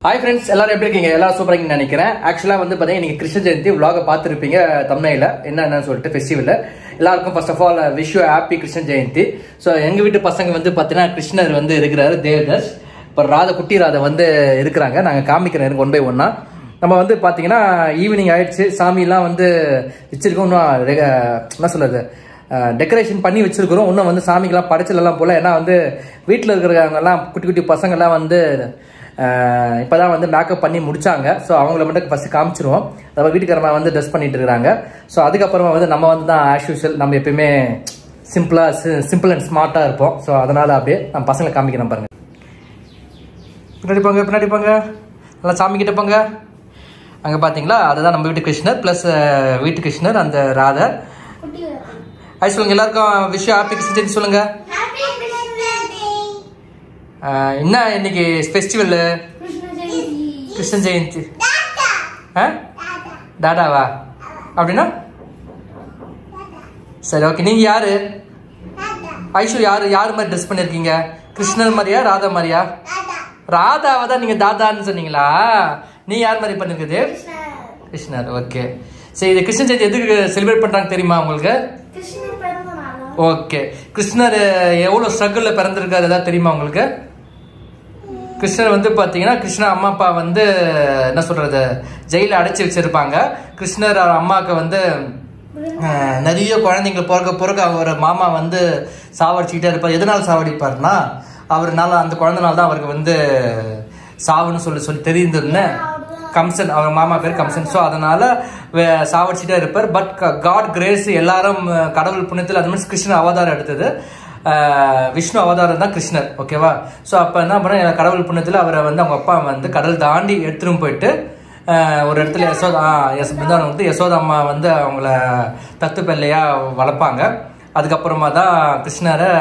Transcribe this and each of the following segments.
Hi friends, எல்லாரும் எப்படி இருக்கீங்க? எல்லாரும் சூப்பரா இருக்கீங்கன்னு நினைக்கிறேன். ஆக்சுவலா வந்து பாத்தீங்கன்னா நீங்க கிருஷ்ண ஜெயந்தி vlog பார்த்திருப்பீங்க thumbnail என்னன்னு சொல்லிட்டு ஃபெஸ்டிவல். எல்லாருக்கும் first of all wish you happy Krishna Jayanti. So எங்க வீட்டு பசங்க வந்து பாத்தீங்கன்னா கிருஷ்ணர் வந்து இருக்கிறாரு தேவதாஸ். இப்ப ராதா குட்டி ராதா வந்து இருக்காங்க. நாங்க காமிக்கிறேன் ஒன் பை ஒன்னா. நம்ம வந்து பாத்தீங்கன்னா ஈவினிங் ஆயிடுச்சு. சாமி எல்லாம் வந்து வச்சிருக்கோம். என்ன சொல்றது டெக்கரேஷன் பண்ணி வச்சிருக்கிறோம். இன்னும் வந்து சாமிக்கெல்லாம் படைச்சலாம் போல. ஏன்னா வந்து வீட்டில் இருக்கிறவங்க எல்லாம் குட்டி குட்டி பசங்க எல்லாம் வந்து இப்போதான் வந்து மேக்கப் பண்ணி முடிச்சாங்க. ஸோ அவங்கள மட்டும் ஃபர்ஸ்ட் காமிச்சிருவோம். நம்ம வீட்டுக்காரமா வந்து ட்ரெஸ் பண்ணிட்டு இருக்காங்க. ஸோ அதுக்கப்புறமா வந்து நம்ம வந்து தான் ஆஸ் யூஷுவல் நம்ம எப்பயுமே சிம்பிள் அண்ட் ஸ்மார்ட்டாக இருப்போம். ஸோ அதனால அப்படியே நம்ம பசங்களை காமிக்கிறோம் பாருங்க. பின்னாடி போங்க நல்லா சாமி கிட்ட போங்க. அங்கே பார்த்தீங்களா அதுதான் நம்ம வீட்டு கிருஷ்ணர் ப்ளஸ் வீட்டு கிருஷ்ணர் அந்த ராதா. ஹாய் சொல்லுங்க எல்லாருக்கும் விஷ் ஹாப்பி கிருஷ்ண ஜெயந்தி சொல்லுங்க. என்ன இன்னைக்கு ஃபெஸ்டிவல் கிருஷ்ண ஜெயந்தி டாடாவா அப்படின்னா சரி ஓகே. நீங்க யாரு ஐஷு யாரு மாதிரி ட்ரெஸ் பண்ணிருக்கீங்க? கிருஷ்ணர் மாதிரியா ராதா மாதிரியா? ராதாவை தான் நீங்க தாதான்னு சொன்னீங்களா? நீ யார் மாதிரி பண்ணிருக்குது? கிருஷ்ணர். ஓகே சரி. இது கிருஷ்ண ஜெயந்தி எதுக்கு செலிப்ரேட் பண்றாங்க தெரியுமா உங்களுக்கு? ஓகே. கிருஷ்ணர் எவ்வளவு ஸ்ட்ரகிள்ல பிறந்திருக்காரு ஏதாவது தெரியுமா உங்களுக்கு? கிருஷ்ணர் வந்து பாத்தீங்கன்னா கிருஷ்ணர் அம்மா அப்பா வந்து என்ன சொல்றது ஜெயில அடைச்சி வச்சிருப்பாங்க. கிருஷ்ணர் அம்மாவுக்கு வந்து நிறைய குழந்தைங்க பிறக்க அவர் மாமா வந்து சாவடிச்சுக்கிட்டே இருப்பார். எதனால சாவடிப்பாருன்னா அவர்னால அந்த குழந்தைனால தான் அவருக்கு வந்து சாவுன்னு சொல்லி தெரியுதுன்னு கம்சன், அவர் மாமா பேர் கம்சன். ஸோ அதனால சாவடிச்சுட்டே இருப்பார். பட் காட் கிரேஸ் எல்லாரும் கடவுள் புண்ணியத்தில் அது மாதிரி கிருஷ்ணர் அவதாரம் எடுத்தது. விஷ்ணு அவதாரம் தான் கிருஷ்ணர். ஓகேவா? ஸோ அப்போ என்ன பண்ண கடவுள் புண்ணியத்தில் அவரை வந்து அவங்க அப்பா வந்து கடல் தாண்டி எடுத்துட்டு போயிட்டு ஒரு இடத்துல யசோதா அம்மா வந்து அவங்கள தத்து பிள்ளையா வளர்ப்பாங்க. அதுக்கப்புறமா தான் கிருஷ்ணரை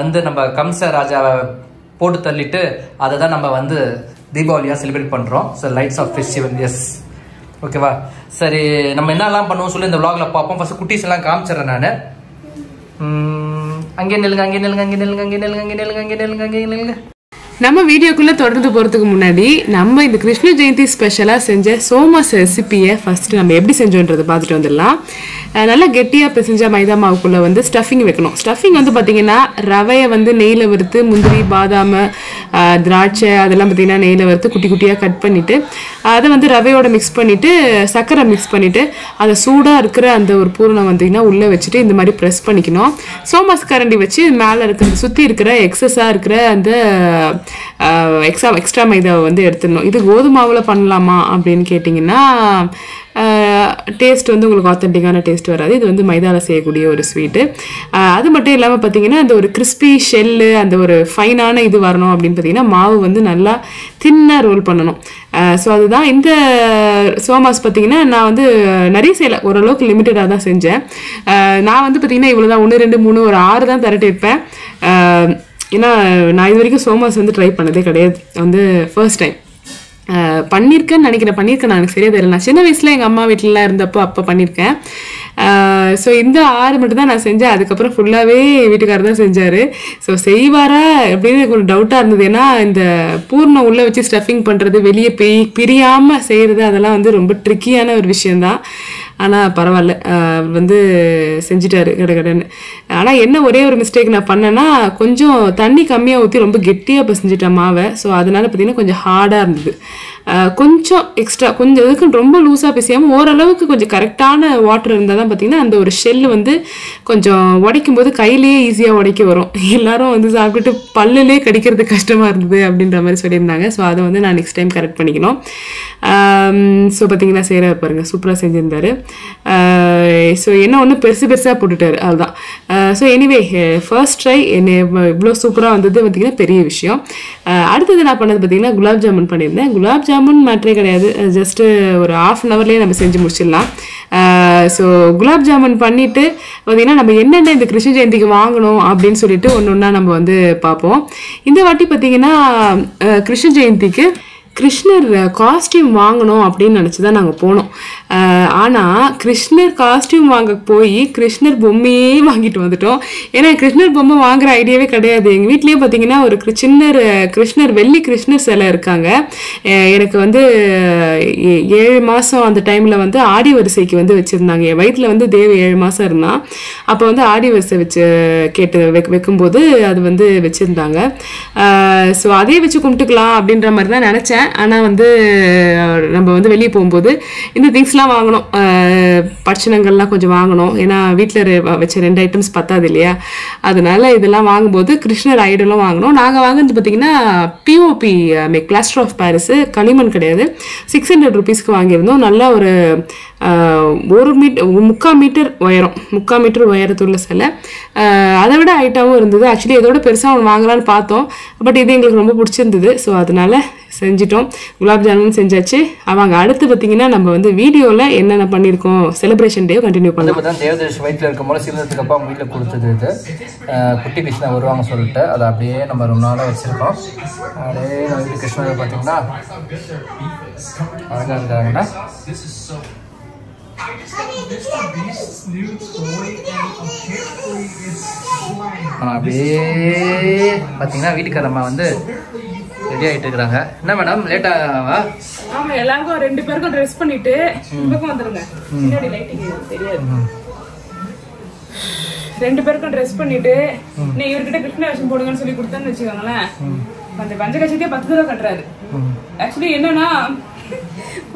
வந்து நம்ம கம்ச ராஜாவை போட்டு தள்ளிட்டு அதை தான் நம்ம வந்து தீபாவளியாக செலிப்ரேட் பண்ணுறோம். So lights of festival. Yes ஓகேவா? சரி நம்ம என்னெல்லாம் பண்ணுவோம் சொல்லி இந்த vlogல பார்ப்போம். ஃபர்ஸ்ட் குட்டீஸ் எல்லாம் காமிச்சிடறேன் நான். அங்கே நெல்லுங்க. நம்ம வீடியோக்குள்ள தொடர்ந்து போறதுக்கு முன்னாடி நம்ம இந்த கிருஷ்ண ஜெயந்தி ஸ்பெஷலா செஞ்ச சோமாஸ் ரெசிபியை ஃபர்ஸ்ட் நம்ம எப்படி செஞ்சோன்றதை பார்த்துட்டு வந்துடலாம். நல்லா கெட்டியா பிசைஞ்ச மைதா மாவுக்குள்ள வந்து ஸ்டஃபிங் வைக்கணும். ஸ்டஃபிங் வந்து பாத்தீங்கன்னா ரவையை வந்து நெய்ல வறுத்து முந்திரி பாதாம் திராட்சை அதெல்லாம் பார்த்தீங்கன்னா நெய்ல வறுத்து குட்டி குட்டியாக கட் பண்ணிட்டு அதை வந்து ரவையோட மிக்ஸ் பண்ணிட்டு சர்க்கரை மிக்ஸ் பண்ணிட்டு அதை சூடாக இருக்கிற அந்த ஒரு பூரணம் வந்தீங்கன்னா உள்ளே வச்சுட்டு இந்த மாதிரி ப்ரெஸ் பண்ணிக்கணும். சோமாஸ் கரண்டி வச்சு மேலே இருக்கிற சுற்றி இருக்கிற எக்ஸஸாக இருக்கிற அந்த எக்ஸ்ட்ரா மைதாவை வந்து எடுத்துடணும். இது கோதுமாவில் பண்ணலாமா அப்படின்னு கேட்டிங்கன்னா டேஸ்ட் வந்து உங்களுக்கு ஆத்தென்டிக்கான டேஸ்ட் வராது. இது வந்து மைதாவில் செய்யக்கூடிய ஒரு ஸ்வீட்டு. அது மட்டும் இல்லாமல் பார்த்தீங்கன்னா அந்த ஒரு கிறிஸ்பி ஷெல்லு அந்த ஒரு ஃபைனான இது வரணும் அப்படின்னு பார்த்தீங்கன்னா மாவு வந்து நல்லா தின்னாக ரோல் பண்ணணும். ஸோ அதுதான் இந்த சோமாஸ் பார்த்தீங்கன்னா நான் வந்து நிறைய செய்யலை, ஓரளவுக்கு லிமிட்டடாக தான் செஞ்சேன். நான் வந்து பார்த்தீங்கன்னா இவ்வளோ தான் 1 2 3 ஒரு 6 தான் திரட்டி வைப்பேன். ஏன்னா நான் இது வரைக்கும் சோமாஸ் வந்து ட்ரை பண்ணதே கிடையாது. வந்து ஃபர்ஸ்ட் டைம் பண்ணியிருக்கேன்னு நினைக்கிறேன். பண்ணியிருக்கேன் நான் எனக்கு சரியா தெரியல. நான் சின்ன வயசில் எங்கள் அம்மா வீட்டிலலாம் இருந்தப்போ அப்போ பண்ணியிருக்கேன். ஸோ இந்த 6 மட்டும் தான் நான் செஞ்சேன். அதுக்கப்புறம் ஃபுல்லாகவே வீட்டுக்காரர் தான் செஞ்சார். ஸோ செய்வாரா அப்படின்னு கொஞ்சம் டவுட்டாக இருந்தது. ஏன்னா இந்த பூர்ணம் உள்ளே வச்சு ஸ்டஃபிங் பண்ணுறது வெளியே பிரியாமல் செய்கிறது அதெல்லாம் வந்து ரொம்ப ட்ரிக்கியான ஒரு விஷயந்தான். ஆனால் பரவாயில்ல வந்து செஞ்சிட்டாரு கடன்னு. ஆனால் என்ன ஒரே ஒரு மிஸ்டேக் நான் பண்ணேன்னா கொஞ்சம் தண்ணி கம்மியாக ஊற்றி ரொம்ப கெட்டியாக பிசைஞ்சிட்டேன் மாவை. ஸோ அதனால் பார்த்தீங்கன்னா கொஞ்சம் ஹார்டாக இருந்தது. கொஞ்சம் எக்ஸ்ட்ரா கொஞ்சம் இதுக்கு ரொம்ப லூஸாக பிசையாமல் ஓரளவுக்கு கொஞ்சம் கரெக்டான வாட்டர் இருந்தால் தான் பார்த்தீங்கன்னா அந்த ஒரு ஷெல்லு வந்து கொஞ்சம் உடைக்கும் போது கையிலேயே ஈஸியாக உடைக்க வரும். எல்லாரும் வந்து சாப்பிட்டுட்டு பல்லுலேயே கடிக்கிறது கஷ்டமாக இருந்தது அப்படின்ற மாதிரி சொல்லியிருந்தாங்க. ஸோ அதை வந்து நான் நெக்ஸ்ட் டைம் கரெக்ட் பண்ணிக்கணும். ஸோ பார்த்தீங்கன்னா செய்கிற பாருங்க சூப்பராக செஞ்சுருந்தாரு. ஸோ என்ன ஒன்று பெருசாக போட்டுட்டாரு அதுதான். ஸோ எனிவே ஃபர்ஸ்ட் ட்ரை என்ன இவ்வளோ சூப்பராக வந்தது பார்த்தீங்கன்னா பெரிய விஷயம். அடுத்தது நான் பண்ணது பார்த்தீங்கன்னா குலாப் ஜாமுன் பண்ணியிருந்தேன். குலாப் ஜாமுன் மேட்ரே கிடையாது, ஜஸ்ட்டு ஒரு 1/2 an hourலேயே நம்ம செஞ்சு முடிச்சிடலாம். ஸோ குலாப் ஜாமுன் பண்ணிவிட்டு பார்த்தீங்கன்னா நம்ம என்னென்ன இந்த கிருஷ்ண ஜெயந்திக்கு வாங்கணும் அப்படின்னு சொல்லிட்டு ஒன்று ஒன்றா நம்ம வந்து பார்ப்போம். இந்த வாட்டி பார்த்தீங்கன்னா கிருஷ்ண ஜெயந்திக்கு கிருஷ்ணர் காஸ்டியூம் வாங்கணும் அப்படின்னு நினச்சி தான் நாங்கள் போனோம். ஆனால் கிருஷ்ணர் காஸ்டியூம் வாங்க போய் கிருஷ்ணர் பொம்மையே வாங்கிட்டு வந்துட்டோம். ஏன்னா கிருஷ்ணர் பொம்மை வாங்குற ஐடியாவே கிடையாது. எங்கள் வீட்லேயே பார்த்தீங்கன்னா ஒரு கிருஷ்ணர் வெள்ளி கிருஷ்ணர் சிலை இருக்காங்க. எனக்கு வந்து 7 மாதம் அந்த டைமில் வந்து ஆடி வரிசைக்கு வந்து வச்சுருந்தாங்க. என் வயிற்றில் வந்து தேவி 7 மாதம் இருந்தான். அப்போ வந்து ஆடி வரிசை வைக்கும்போது அது வந்து வச்சுருந்தாங்க. ஸோ அதே வச்சு கும்பிட்டுக்கலாம் அப்படின்ற மாதிரி தான் நினச்சேன். ஆனால் வந்து நம்ம வந்து வெளியே போகும்போது இந்த திங்ஸ்லாம் வாங்கணும், பட்சணங்கள்லாம் கொஞ்சம் வாங்கணும். ஏன்னா வீட்டில் வச்ச 2 ஐட்டம்ஸ் பத்தாது இல்லையா? அதனால இதெல்லாம் வாங்கும்போது கிருஷ்ணர் ஐடலும் வாங்கணும். நாங்கள் வாங்கினது பார்த்தீங்கன்னா பிஓபி பிளாஸ்டர் ஆஃப் பாரிஸ், களிமண் கிடையாது. 600 rupeesக்கு வாங்கியிருந்தோம். நல்லா ஒரு 3/4 மீட்டர் உயரம், 3/4 மீட்டர் உயரத்துள்ள சிலை. அதை விட ஹைட்டாகவும் இருந்தது. ஆக்சுவலி இதோட பெருசாக ஒன்று வாங்கலான்னு பார்த்தோம். பட் இது எங்களுக்கு ரொம்ப பிடிச்சிருந்தது. ஸோ அதனால செஞ்சிட்டோம். குலாப் ஜாமுன் செஞ்சாச்சு. அவங்க அடுத்து பார்த்தீங்கன்னா நம்ம வந்து வீடியோவில் என்னென்ன பண்ணியிருக்கோம் செலிப்ரேஷன் டே கண்டினியூ பண்ணலாம். தேவதேஷ் வயிற்றில் இருக்கும் போது சிறுநத்துக்கு அப்போ அவங்க வீட்டில் கொடுத்தது இது. குட்டி கிருஷ்ணா வருவாங்க சொல்லிட்டு அதை அப்படியே நம்ம ரொம்ப நாளாக வச்சுருக்கோம். அப்படியே நம்ம வீட்டு கிருஷ்ணரை பார்த்தீங்கன்னா அழகாக இருக்காங்கன்னா அப்படியே பார்த்தீங்கன்னா வீட்டுக்காரம்மா வந்து ரெடி ஆகிட்டு இருக்கிறாங்க. என்ன மேடம் லேட்டாவா? ஆமா, எல்லாருக்கும் 2 பேருக்கும் ட்ரெஸ் பண்ணிட்டு பக்கம் வந்துருங்க. பின்னாடி லைட்டிங் தெரியாது. 2 பேருக்கும் ட்ரெஸ் பண்ணிட்டு நீ இவர்கிட்ட கிருஷ்ண வேஷம் போடுங்கன்னு சொல்லி கொடுத்தேன்னு வச்சுக்கோங்களேன். அந்த பஞ்சகட்சிக்கே 10 தடவை கட்டுறாரு. ஆக்சுவலி என்னன்னா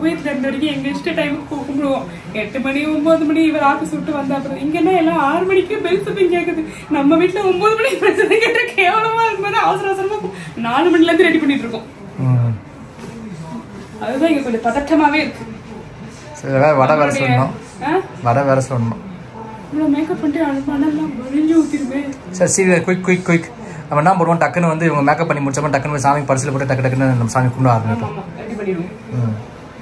வீட்டுல இருந்த வரைக்கும் எங்க இஷ்ட டைமுக்கு கும்பிடுவோம். 8 மணி 9 மணி இவர் ஆஃபீஸ் விட்டு வந்தா அப்புறம் இங்கன்னா எல்லாம் 6 மணிக்கு பெல் சத்தம் கேக்குது. நம்ம வீட்டுல 9 மணிக்கு பெல் சத்தம் கேட்ட கேவலமா இருக்கும்போது அவசர அவசரமா 4 மணில இருந்து ரெடி பண்ணிட்டு இருக்கோம். அதுதான் இங்க கொஞ்சம் பதட்டமாவே இருக்கு. வடை வேற சொல்லணும், வடை வேற சொல்லணும். இவ்வளவு மேக்கப் பண்ணிட்டு அனுப்பானெல்லாம் வழிஞ்சு ஊத்திருமே. சரி சரி, குயிக் நம்ம என்ன போடுவோம், டக்குன்னு வந்து இவங்க மேக்கப் பண்ணி முடிச்சோம், டக்குன்னு சாமி பரிசில் போட்டு டக்குன்னு நம்ம சாமி கும்பிட ஆரம்பிப்போம்.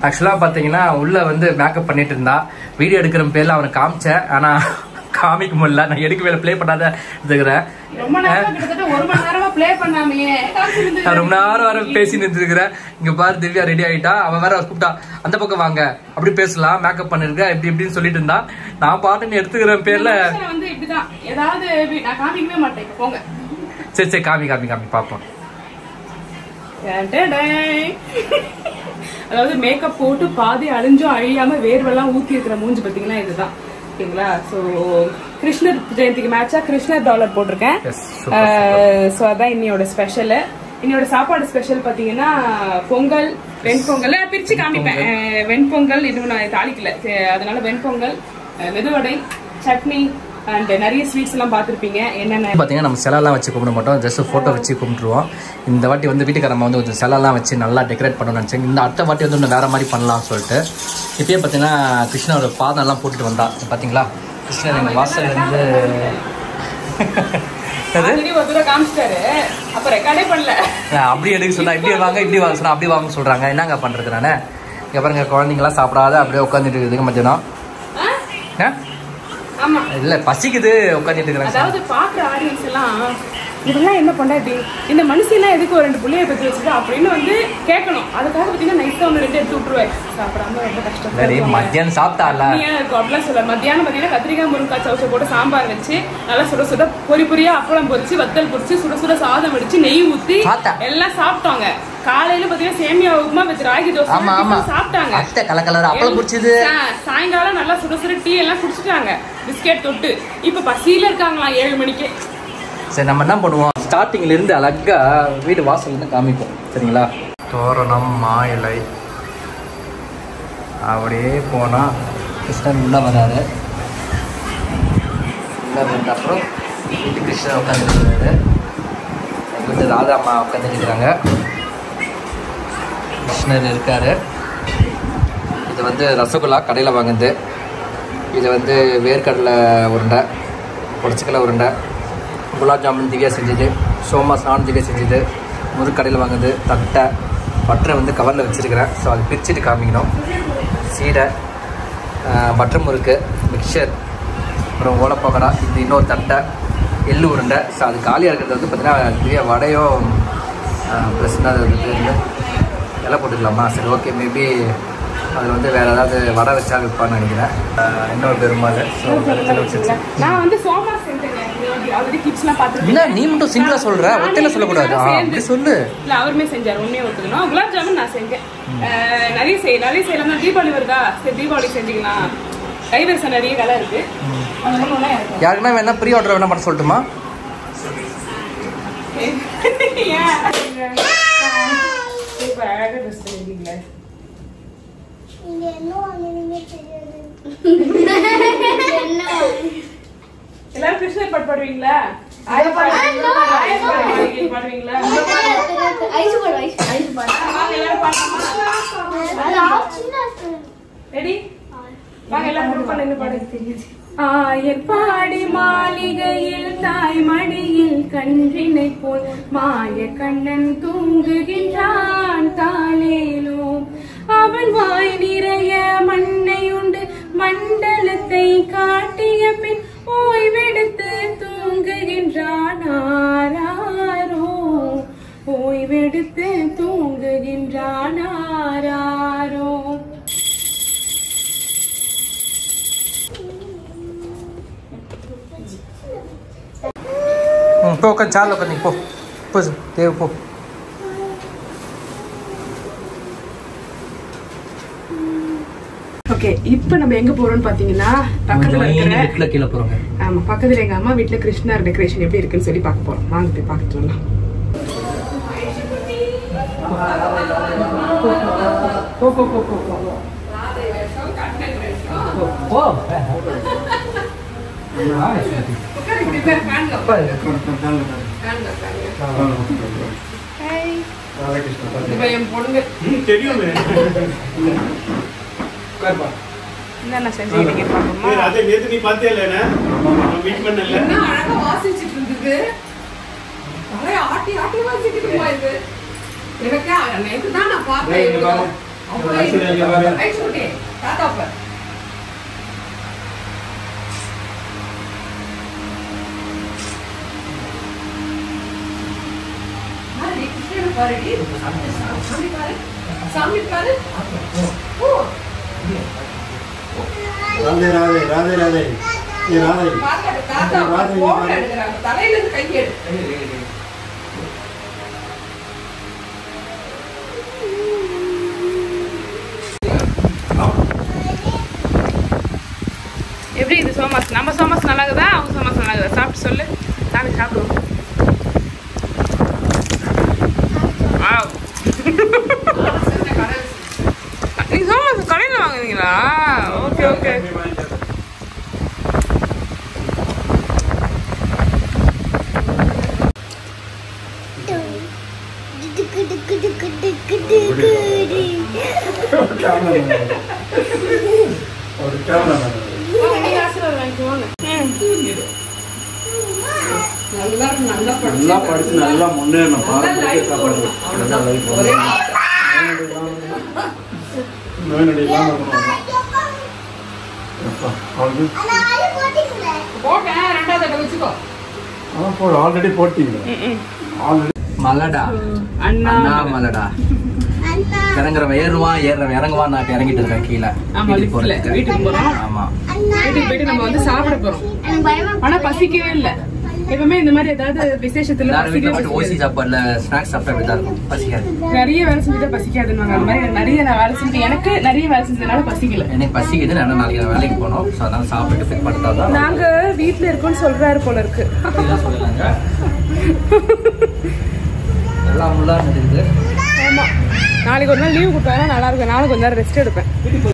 ஆக்சுவலாக பார்த்தீங்கன்னா உள்ள வந்து மேக்கப் பண்ணிட்டு இருந்தா வீடியோ எடுக்கிற பேர்ல அவனை காமிச்சேன். ஆனால் காமிக்க முடியல, நான் எடுக்கவே ப்ளே பண்ணாத இருக்கிறேன். ரொம்ப நேரம் வர பேசி நிறுத்துக்கிறேன். இங்க பாரு திவ்யா ரெடி ஆயிட்டா, அவன் வேற கூப்பிட்டா அந்த பக்கம் வாங்க அப்படி பேசலாம், மேக்கப் பண்ணிருக்க இப்படி இப்படின்னு சொல்லிட்டு இருந்தா. நான் பாட்டுன்னு எடுத்துக்கிறேன் பேர்ல சரி சரி காமி பாப்போம். அதாவது மேக்கப் போட்டு பாதி அழிஞ்சும் அழியாம வேர்வெல்லாம் ஊத்தி இருக்கிற மூஞ்சி பாத்தீங்கன்னா இதுதான். ஓகேங்களா? சோ கிருஷ்ணர் ஜெயந்திக்கு மேட்சா கிருஷ்ணர் டாலர் போட்டிருக்கேன். சோ அதான் இன்னையோட ஸ்பெஷல். இன்னையோட சாப்பாடு ஸ்பெஷல் பாத்தீங்கன்னா பொங்கல், வெண்பொங்கல் பிரிச்சு காமிப்பேன். வெண்பொங்கல் இது நான் தாளிக்கல, அதனால வெண்பொங்கல், மெதுவடை, சட்னி அண்ட் நிறைய ஸ்வீட்ஸ் எல்லாம் பார்த்துருப்பீங்க. என்னென்ன பார்த்தீங்கன்னா நம்ம சிலைலாம் வச்சு கும்பிட மாட்டோம், ஜஸ்ட் ஃபோட்டோ வச்சு கும்பிட்டுருவோம். இந்த வாட்டி வந்து வீட்டுக்காரம்மா வந்து கொஞ்சம் சிலைலாம் வச்சு நல்லா டெக்கரேட் பண்ணணும்னு நினச்சேன். இந்த அடுத்த வாட்டி வந்து இன்னும் வேறு மாதிரி பண்ணலாம்னு சொல்லிட்டு இப்பயே பார்த்தீங்கன்னா கிருஷ்ணரோட பாதம்லாம் போட்டுட்டு வந்தா. பார்த்தீங்களா கிருஷ்ணர் எங்கள் வாசல் வந்து அப்படி எடுக்க சொன்னா இப்படி வாங்க இப்படி வாங்க சொன்னா அப்படி வாங்க சொல்கிறாங்க. என்னங்க பண்ணுறது நான்? இங்கே பாருங்க குழந்தைங்களாம் சாப்பிடாத அப்படியே உட்காந்துட்டு இருக்குதுங்க மத்தியானம். இல்ல பசிக்குது உட்காந்துட்டு இருக்காங்க. அதாவது பாக்குற ஆடியன்ஸ் எல்லாம் இதெல்லாம் என்ன பண்ணாடி இந்த மனுஷெல்லாம் எதுக்கு ஒரு 2 புள்ளைய பத்தி வச்சுட்டு அப்படின்னு வந்து கேட்கணும். அதுக்காக பாத்தீங்கன்னா நைட்டா 1-2 எடுத்து விட்டுருவாரு. சாப்பிடாம ரொம்ப கஷ்டம். மத்தியானம் சாப்பிட்டால அப்படிலாம் சொல்ல. மத்தியானம் பாத்தீங்கன்னா கத்திரிக்காய் முருங்காய் சவுச்ச போட்டு சாம்பார் வச்சு நல்லா சுட பொரியா அப்பளம் பொரிச்சு வத்தல் பொரிச்சு சுட சாதம் வடிச்சு நெய் ஊத்தி எல்லாம் சாப்பிட்டாங்க. காலையில பாத்தீங்கன்னா சேமியா உப்புமா வச்சு ராகி தோசை சாப்பிட்டாங்க. சாயங்காலம் நல்லா சுட டீ எல்லாம் குடிச்சிட்டாங்க, பிஸ்கெட் தொட்டு. இப்ப பசியில இருக்காங்களா 7 மணிக்கு. சரி நம்ம என்ன பண்ணுவோம், ஸ்டார்டிங்ல இருந்து அழகா வீடு வாசல் இருந்து காமிப்போம். சரிங்களா? தோரணம், மாயிலை அப்படியே போனா கிருஷ்ணன் உள்ள வராரு. உள்ள வந்த அப்புறம் வீட்டு கிருஷ்ணன் உட்காந்துருக்காரு. வீட்டு ராதா அம்மா உட்காந்துருக்கிறாங்க. கிருஷ்ணர் இருக்காரு. இது வந்து ரசகுல்லா கடையில் வாங்குது. இது வந்து வேர்க்கடலை உருண்டை, பொடிச்சக்கடலை உருண்டை, குலாப் ஜாமுன் திவ்யா செஞ்சது, சோமா சான் திவ்யா செஞ்சது, முறுக்கடையில் வாங்குது, தட்டை, பட்டரை வந்து கவரில் வச்சுருக்கிறேன். ஸோ அது பிரிச்சுட்டு காமிக்கணும். சீடை, பட்டர் முறுக்கு, மிக்சர், அப்புறம் ஓலப்பக்கடா, இது இன்னொரு தட்டை, எள்ளு உருண்டை. ஸோ அது காலியாக இருக்கிறது வந்து பார்த்திங்கன்னா திவ்யா வடையோ ப்ளஸ் இலை போட்டுக்கலாமா? சரி ஓகே, மேபி அதில் வந்து வேறு ஏதாவது வடை வச்சா வைப்பான்னு நினைக்கிறேன். இன்னொரு பெருமாள். ஸோ நான் வந்து சோமா செஞ்சேன் ஆல்ரெடி கிட்ஸ்லாம் பார்த்துருக்கேன். என்ன நீ மட்டும் சிங்கிளாக சொல்கிற? ஒத்தையில் சொல்லக்கூடாது. அப்படி சொல்லு. இல்லை அவருமே செஞ்சார், உண்மையை ஒத்துக்கணும். குலாப் ஜாமுன் நான் செஞ்சேன். நிறைய செய்யலாம். தீபாவளி வருதா, சரி தீபாவளி செஞ்சுக்கலாம். கைவரிசை நிறைய வேலை இருக்கு. யாருக்குன்னா வேணா ப்ரீ ஆர்டர் வேணா பண்ண சொல்லட்டுமா? எல்லாரும் கிருஷ்ணர் பாட்டு பாடுவீங்களா? பாடுவீங்களா? ரெடி? ஆயர் பாடி மாளிகையில் தாய் மடியில் கன்றினை போல் மாய கண்ணன் தூங்குகின்றான் தாளேலோ. அவன் வாய் நிறைய மண்ணை உண்டு மண்டலத்தை காட்டிய பின் ஓய்வெடுத்து தூங்குகின்றான் ஆராரோ. ஓய்வெடுத்து தூங்குகின்றான் ஆராரோ. போ உட்காந்து சார்ல உட்காந்து போ போ தேவை போ. ஓகே, இப்போ நம்ம எங்க போறோம்னு பாத்தீங்கன்னா பக்கத்துல இருக்கிற கீழே போறோம். ஆமா, பக்கத்துல எங்க அம்மா வீட்டுல கிருஷ்ணர் டெக்கரேஷன் எப்படி இருக்குன்னு சொல்லி பார்க்க போறோம். வாங்க போய் பார்த்துட்டு வரலாம். என்ன செஞ்சீங்க பாப்போமா? அதே நேத்து நீ பாத்தியல நான் மீட் பண்ணல. என்ன அழகா வாசிச்சிட்டு இருந்துது. அரை ஆட்டி ஆட்டி வாசிச்சிட்டு போயிது. எனக்கு நேத்து தான் நான் பார்த்தேன். ஐசுடே தாத்தாப்ப மாரி கிருஷ்ணர் பாருடி. சாமி பாரு. ஓ ராதே ராதே ராதே ராதே ये राधे தாத்தா போட்டோ எடுக்கறாங்க. தலையில இருந்து கை எடு. எப்படி இது சோமாஸ்? நம்ம சோமாஸ் நல்லா இருக்குதா, அவங்க சோமாஸ் நல்லா இருக்குதா? சாப்பிட்டு சொல்லு. நாளை சாப்பிடுவோம். நீங்க சோமாஸ் கடையில் வாங்குவீங்களா? Okay okay. நல்லா படிச்சு நல்லா முன்னேறணும். ஆல்ரெடி போட்டீங்க. மலடா அண்ணா மலடா. இறங்குறவன் ஏறுவான், ஏறுறவன் இறங்குவான். நான் இறங்கிட்டு இருக்கேன் கீழே. வீட்டுக்கு போறோம். ஆமா, வீட்டுக்கு போயிட்டு நம்ம வந்து சாப்பிட போறோம். ஆனா பசிக்கவே இல்லை. எப்பவுமே இந்த மாதிரி ஏதாவது விசேஷத்துல ஓசி சாப்பாடுல ஸ்நாக்ஸ் சாப்பிட்டா அப்படிதான் இருக்கும், பசிக்காது. நிறைய வேலை செஞ்சுட்டா பசிக்காதுன்னு அந்த மாதிரி நிறைய நான் வேலை செஞ்சு எனக்கு நிறைய வேலை செஞ்சதுனால பசிக்கல. எனக்கு பசிக்குது. நான் நாளைக்கு நான் வேலைக்கு போனோம். ஸோ அதனால சாப்பிட்டு ஃபிட் பண்ணிட்டாதான். நாங்க வீட்டுல இருக்கோம்னு சொல்றாரு போல இருக்கு. சொல்லலாங்க எல்லாம் முள்ளா இருக்குது. ஆமா, நாளைக்கு ஒரு நாள் லீவ் கொடுத்தாங்கன்னா நல்லா இருக்கும். நானும் கொஞ்சம் நேரம் ரெஸ்ட் எடுப்பேன்.